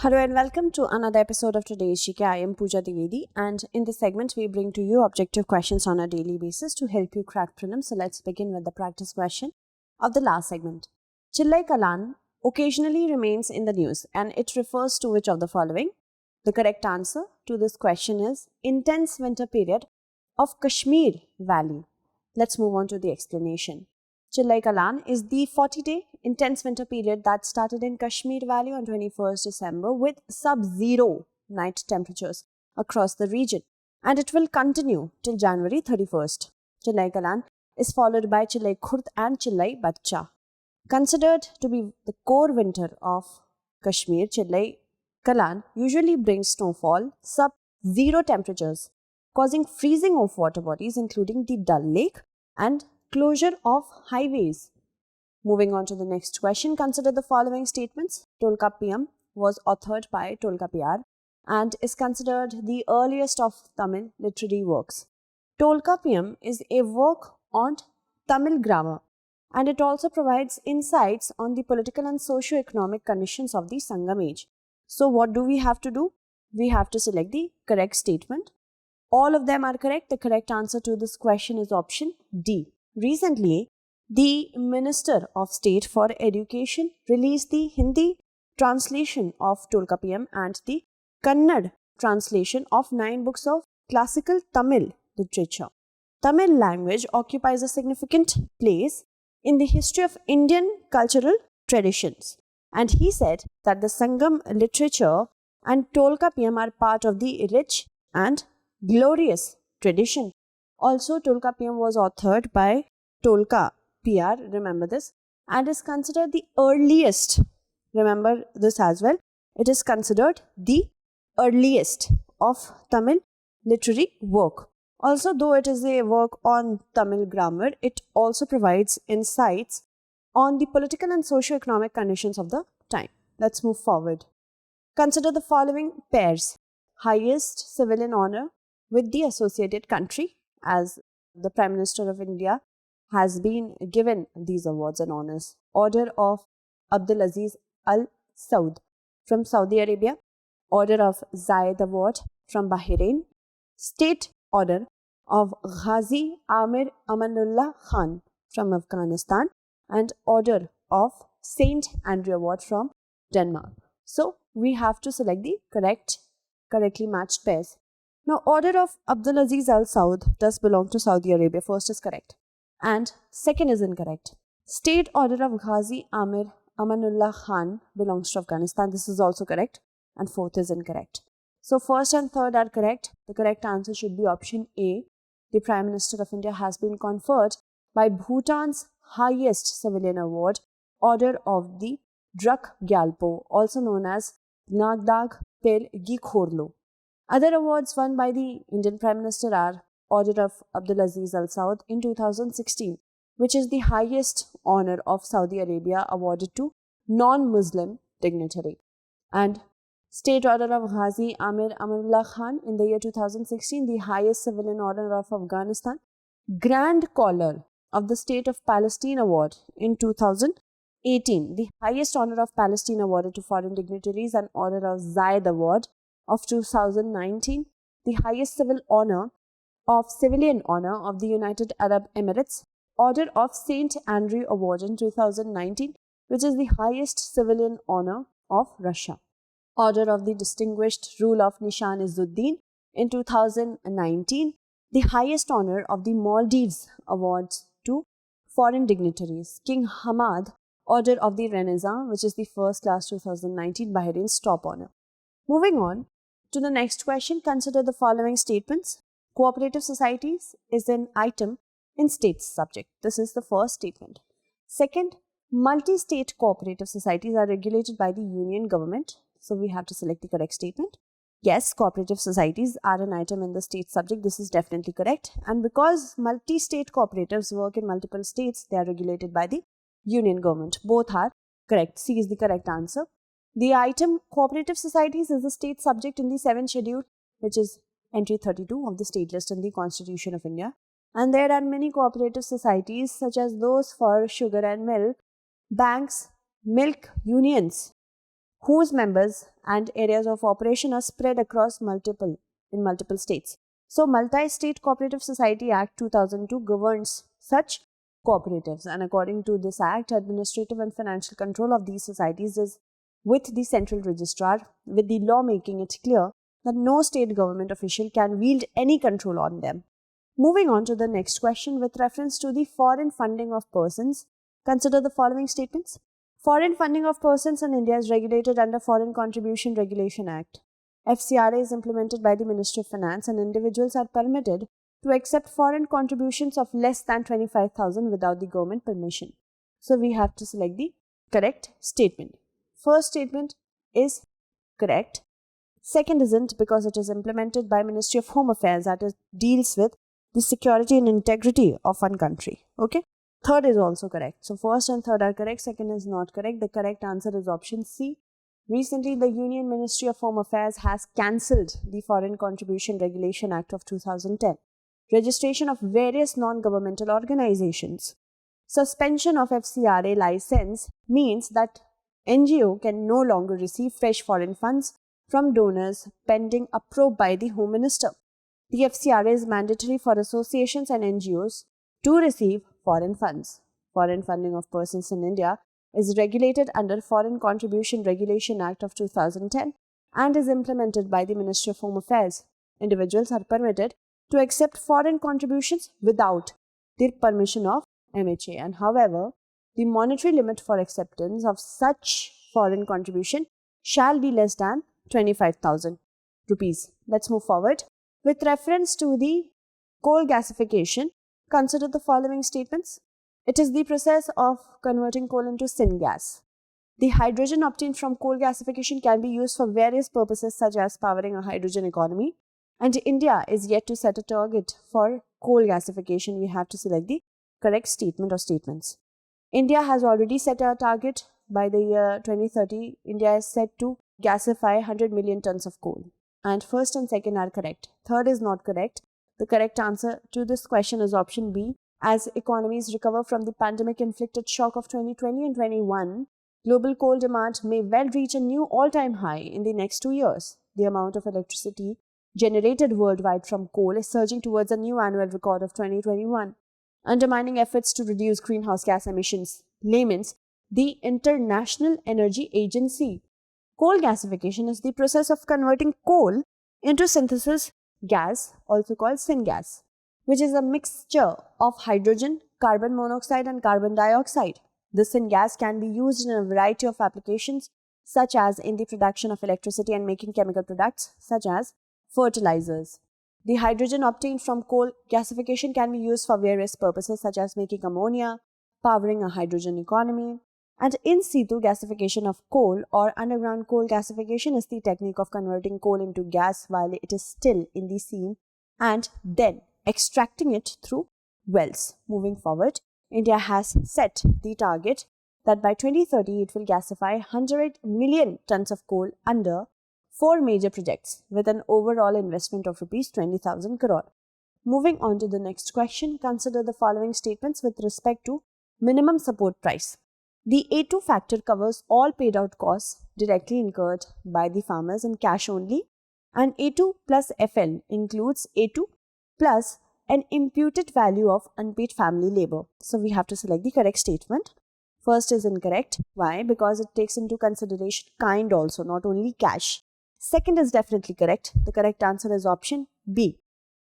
Hello and welcome to another episode of today's GK. I am Pooja Dwivedi, and in this segment we bring to you objective questions on a daily basis to help you crack prelims. So let's begin with the practice question of the last segment. Chillai Kalan occasionally remains in the news and it refers to which of the following? The correct answer to this question is intense winter period of Kashmir Valley. Let's move on to the explanation. Chillai Kalan is the 40-day intense winter period that started in Kashmir Valley on 21st December with sub-zero night temperatures across the region, and it will continue till January 31st. Chillai Kalan is followed by Chillai Khurd and Chillai Bacha. Considered to be the core winter of Kashmir, Chillai Kalan usually brings snowfall, sub-zero temperatures, causing freezing of water bodies including the Dal Lake and closure of highways. Moving on to the next question, consider the following statements. Tolkāppiyam was authored by Tolkāppiyam and is considered the earliest of Tamil literary works. Tolkāppiyam is a work on Tamil grammar and it also provides insights on the political and socio-economic conditions of the Sangam age. So what do we have to do? We have to select the correct statement. All of them are correct. The correct answer to this question is option D. Recently, the Minister of State for Education released the Hindi translation of Tolkāppiyam and the Kannada translation of 9 books of classical Tamil literature. Tamil language occupies a significant place in the history of Indian cultural traditions. And he said that the Sangam literature and Tolkāppiyam are part of the rich and glorious tradition. Also, Tolkāppiyam was authored by Tolkāppiyam, remember this, and is considered the earliest, remember this as well, it is considered the earliest of Tamil literary work. Also, though it is a work on Tamil grammar, it also provides insights on the political and socio-economic conditions of the time. Let's move forward. Consider the following pairs. Highest civilian honor with the associated country, as the Prime Minister of India has been given these awards and honors. Order of Abdulaziz Al Saud from Saudi Arabia, Order of Zayed Award from Bahrain, State Order of Ghazi Amir Amanullah Khan from Afghanistan, and Order of Saint Andrew Award from Denmark. So we have to select the correctly matched pairs. Now, Order of Abdulaziz Al Saud does belong to Saudi Arabia. First is correct and second is incorrect. State Order of Ghazi Amir Amanullah Khan belongs to Afghanistan. This is also correct and fourth is incorrect. So first and third are correct. The correct answer should be option A. The Prime Minister of India has been conferred by Bhutan's highest civilian award, Order of the Druk Gyalpo, also known as Gnagdag Per Gikhorlo. Other awards won by the Indian Prime Minister are Order of Abdulaziz Al Saud in 2016, which is the highest honor of Saudi Arabia awarded to non-Muslim dignitary, and State Order of Ghazi Amir Amanullah Khan in the year 2016, the highest civilian honor of Afghanistan. Grand Collar of the State of Palestine Award in 2018, the highest honor of Palestine awarded to foreign dignitaries, and Order of Zayed Award of 2019, the highest civilian honor of the United Arab Emirates, Order of Saint Andrew Award in 2019, which is the highest civilian honor of Russia. Order of the Distinguished Rule of Nishan-Izzuddin in 2019, the highest honor of the Maldives awards to foreign dignitaries. King Hamad Order of the Renaissance, which is the first class 2019 Bahrain's top honor. Moving on to the next question, consider the following statements. Cooperative societies is an item in states subject. This is the first statement. Second, multi-state cooperative societies are regulated by the union government. So we have to select the correct statement. Yes, cooperative societies are an item in the state subject. This is definitely correct. And because multi-state cooperatives work in multiple states, they are regulated by the union government. Both are correct. C is the correct answer. The item cooperative societies is a state subject in the 7th schedule, which is entry 32 of the state list in the Constitution of India. And there are many cooperative societies such as those for sugar and milk, banks, milk unions, whose members and areas of operation are spread across multiple states. So, Multi-State Cooperative Society Act 2002 governs such cooperatives, and according to this act, administrative and financial control of these societies is with the central registrar, with the law making it clear that no state government official can wield any control on them. Moving on to the next question with reference to the foreign funding of persons, consider the following statements. Foreign funding of persons in India is regulated under Foreign Contribution Regulation Act. FCRA is implemented by the Ministry of Finance, and individuals are permitted to accept foreign contributions of less than 25,000 without the government permission. So we have to select the correct statement. First statement is correct. Second isn't, because it is implemented by Ministry of Home Affairs, that is deals with the security and integrity of one country. Okay. Third is also correct. So first and third are correct. Second is not correct. The correct answer is option C. Recently, the Union Ministry of Home Affairs has cancelled the Foreign Contribution Regulation Act of 2010. Registration of various non-governmental organizations. Suspension of FCRA license means that NGO can no longer receive fresh foreign funds from donors pending a probe by the Home Minister. The FCRA is mandatory for associations and NGOs to receive foreign funds. Foreign funding of persons in India is regulated under Foreign Contribution Regulation Act of 2010 and is implemented by the Ministry of Home Affairs. Individuals are permitted to accept foreign contributions without the permission of MHA, and however, the monetary limit for acceptance of such foreign contribution shall be less than 25,000 rupees. Let's move forward. With reference to the coal gasification, consider the following statements. It is the process of converting coal into syngas. The hydrogen obtained from coal gasification can be used for various purposes such as powering a hydrogen economy, and India is yet to set a target for coal gasification. We have to select the correct statement or statements. India has already set a target. By the year 2030, India is set to gasify 100 million tons of coal. And first and second are correct. Third is not correct. The correct answer to this question is option B. As economies recover from the pandemic-inflicted shock of 2020 and 21, global coal demand may well reach a new all-time high in the next 2 years. The amount of electricity generated worldwide from coal is surging towards a new annual record of 2021, undermining efforts to reduce greenhouse gas emissions. Layman's, the International Energy Agency. Coal gasification is the process of converting coal into synthesis gas, also called syngas, which is a mixture of hydrogen, carbon monoxide and carbon dioxide. The syngas can be used in a variety of applications, such as in the production of electricity and making chemical products, such as fertilizers. The hydrogen obtained from coal gasification can be used for various purposes, such as making ammonia, powering a hydrogen economy. And in situ gasification of coal or underground coal gasification is the technique of converting coal into gas while it is still in the seam and then extracting it through wells. Moving forward, India has set the target that by 2030 it will gasify 100 million tons of coal under 4 major projects with an overall investment of rupees 20,000 crore. Moving on to the next question, consider the following statements with respect to minimum support price. The A2 factor covers all paid out costs directly incurred by the farmers in cash only, and A2 plus FL includes A2 plus an imputed value of unpaid family labor. So we have to select the correct statement. First is incorrect. Why? Because it takes into consideration kind also, not only cash. Second is definitely correct. The correct answer is option B.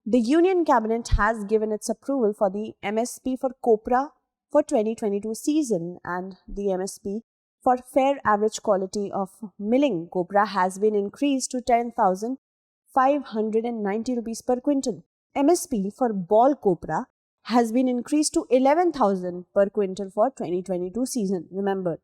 The Union Cabinet has given its approval for the MSP for Copra for 2022 season, and the MSP for fair average quality of milling copra has been increased to 10,590 rupees per quintal. MSP for ball copra has been increased to 11,000 per quintal for 2022 season. Remember,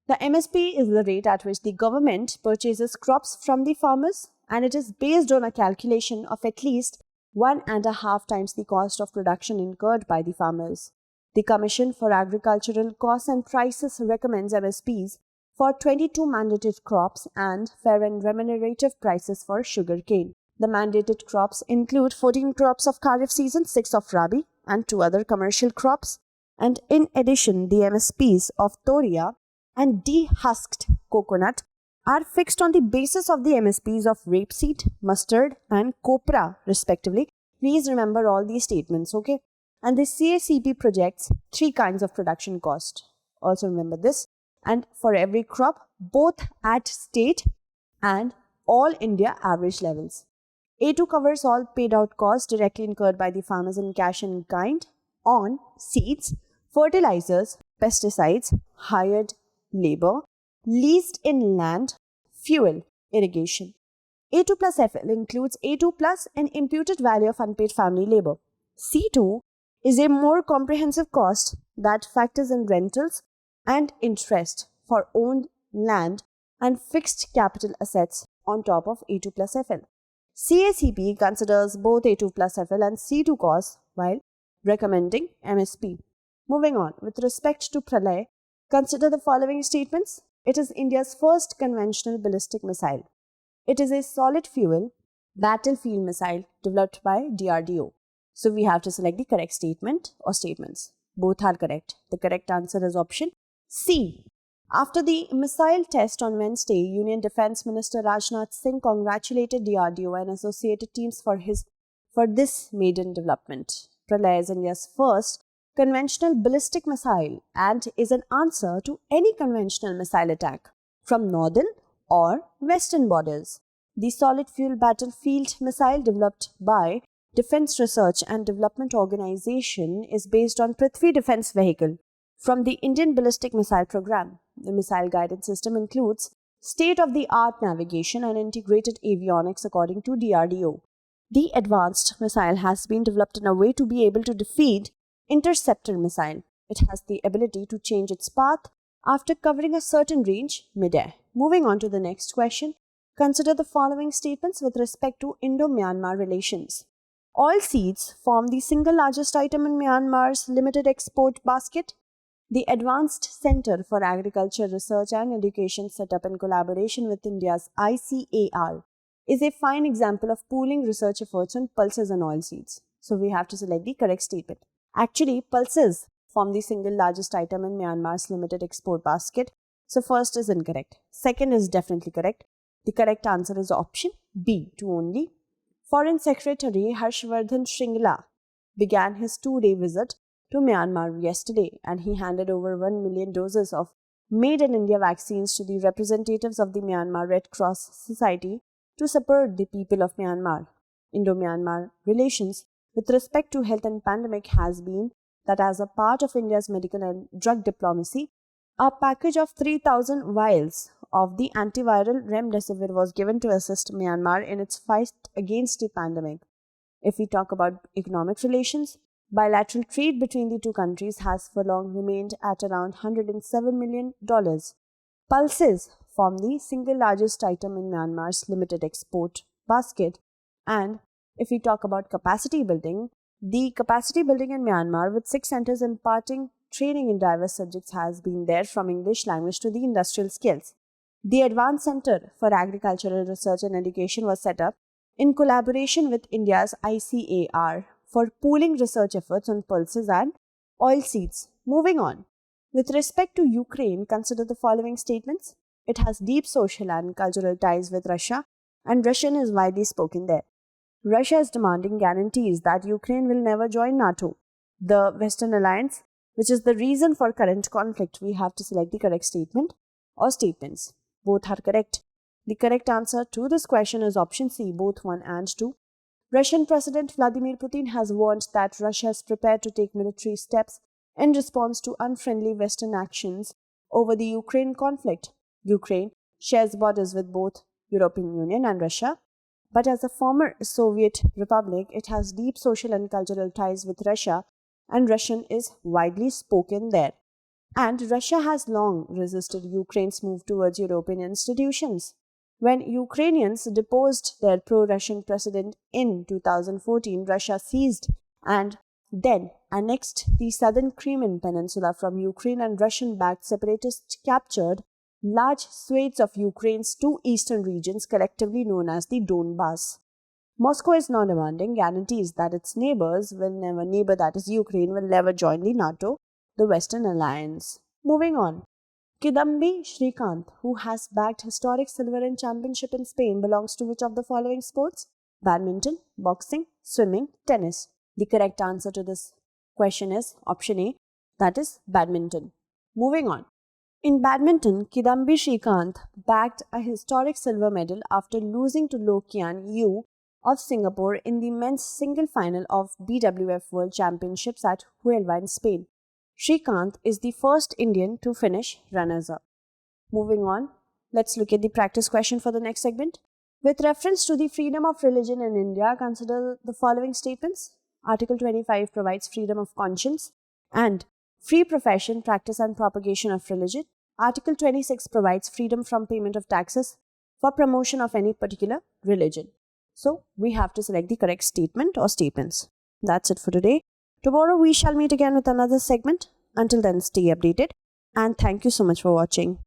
the MSP is the rate at which the government purchases crops from the farmers, and it is based on a calculation of at least 1.5 times the cost of production incurred by the farmers. The Commission for Agricultural Costs and Prices recommends MSPs for 22 mandated crops and fair and remunerative prices for sugarcane. The mandated crops include 14 crops of Kharif season, 6 of Rabi, and 2 other commercial crops. And in addition, the MSPs of Toria and dehusked coconut are fixed on the basis of the MSPs of rapeseed, mustard, and copra, respectively. Please remember all these statements, okay? And the CACP projects 3 kinds of production cost. Also remember this. And for every crop, both at state and all India average levels. A2 covers all paid out costs directly incurred by the farmers in cash and in kind on seeds, fertilizers, pesticides, hired labor, leased in land, fuel, irrigation. A2 plus FL includes A2 plus an imputed value of unpaid family labor. C2 is a more comprehensive cost that factors in rentals and interest for owned land and fixed capital assets on top of A2 plus FL. CACP considers both A2 plus FL and C2 costs while recommending MSP. Moving on, with respect to Pralay, consider the following statements. It is India's first conventional ballistic missile. It is a solid fuel battlefield missile developed by DRDO. So we have to select the correct statement or statements. Both are correct. The correct answer is option C. After the missile test on Wednesday, Union Defence Minister Rajnath Singh congratulated DRDO and associated teams for this maiden development. Pralay is India's first conventional ballistic missile and is an answer to any conventional missile attack from northern or western borders. The solid fuel battlefield missile developed by Defence Research and Development Organization is based on Prithvi Defence Vehicle from the Indian Ballistic Missile Program. The missile guidance system includes state-of-the-art navigation and integrated avionics according to DRDO. The advanced missile has been developed in a way to be able to defeat interceptor missile. It has the ability to change its path after covering a certain range mid-air. Moving on to the next question, consider the following statements with respect to Indo-Myanmar relations. Oilseeds form the single largest item in Myanmar's limited export basket. The Advanced Center for Agriculture Research and Education, set up in collaboration with India's ICAR, is a fine example of pooling research efforts on pulses and oilseeds. So we have to select the correct statement. Actually, pulses form the single largest item in Myanmar's limited export basket. So first is incorrect. Second is definitely correct. The correct answer is option B, 2 only. Foreign Secretary Harshvardhan Shringla began his 2-day visit to Myanmar yesterday, and he handed over 1 million doses of made in India vaccines to the representatives of the Myanmar Red Cross Society to support the people of Myanmar. Indo-Myanmar relations with respect to health and pandemic has been that as a part of India's medical and drug diplomacy, a package of 3,000 vials of the antiviral remdesivir was given to assist Myanmar in its fight against the pandemic. If we talk about economic relations, bilateral trade between the two countries has for long remained at around $107 million. Pulses form the single largest item in Myanmar's limited export basket. And if we talk about capacity building, the capacity building in Myanmar with 6 centers imparting training in diverse subjects has been there from English language to the industrial skills. The Advanced Center for Agricultural Research and Education was set up in collaboration with India's ICAR for pooling research efforts on pulses and oilseeds. Moving on. With respect to Ukraine, consider the following statements. It has deep social and cultural ties with Russia, and Russian is widely spoken there. Russia is demanding guarantees that Ukraine will never join NATO, the Western Alliance, which is the reason for current conflict. We have to select the correct statement or statements. Both are correct. The correct answer to this question is option C, both 1 and 2. Russian President Vladimir Putin has warned that Russia is prepared to take military steps in response to unfriendly Western actions over the Ukraine conflict. Ukraine shares borders with both European Union and Russia, but as a former Soviet republic, it has deep social and cultural ties with Russia, and Russian is widely spoken there. And Russia has long resisted Ukraine's move towards European institutions. When Ukrainians deposed their pro-Russian president in 2014, Russia seized and then annexed the southern Crimean Peninsula from Ukraine, and Russian-backed separatists captured large swathes of Ukraine's 2 eastern regions, collectively known as the Donbas. Moscow is now demanding guarantees that its neighbor, that is Ukraine, will never join the NATO, the Western Alliance. Moving on. Kidambi Srikanth, who has bagged historic silver in championship in Spain, belongs to which of the following sports? Badminton, boxing, swimming, tennis. The correct answer to this question is option A, that is badminton. Moving on. In badminton, Kidambi Srikanth bagged a historic silver medal after losing to Loh Kian Yu of Singapore in the men's single final of BWF World Championships at Huelva in Spain. Srikanth is the first Indian to finish runners-up. Moving on, let's look at the practice question for the next segment. With reference to the freedom of religion in India, consider the following statements. Article 25 provides freedom of conscience and free profession, practice and propagation of religion. Article 26 provides freedom from payment of taxes for promotion of any particular religion. So, we have to select the correct statement or statements. That's it for today. Tomorrow we shall meet again with another segment. Until then, stay updated and thank you so much for watching.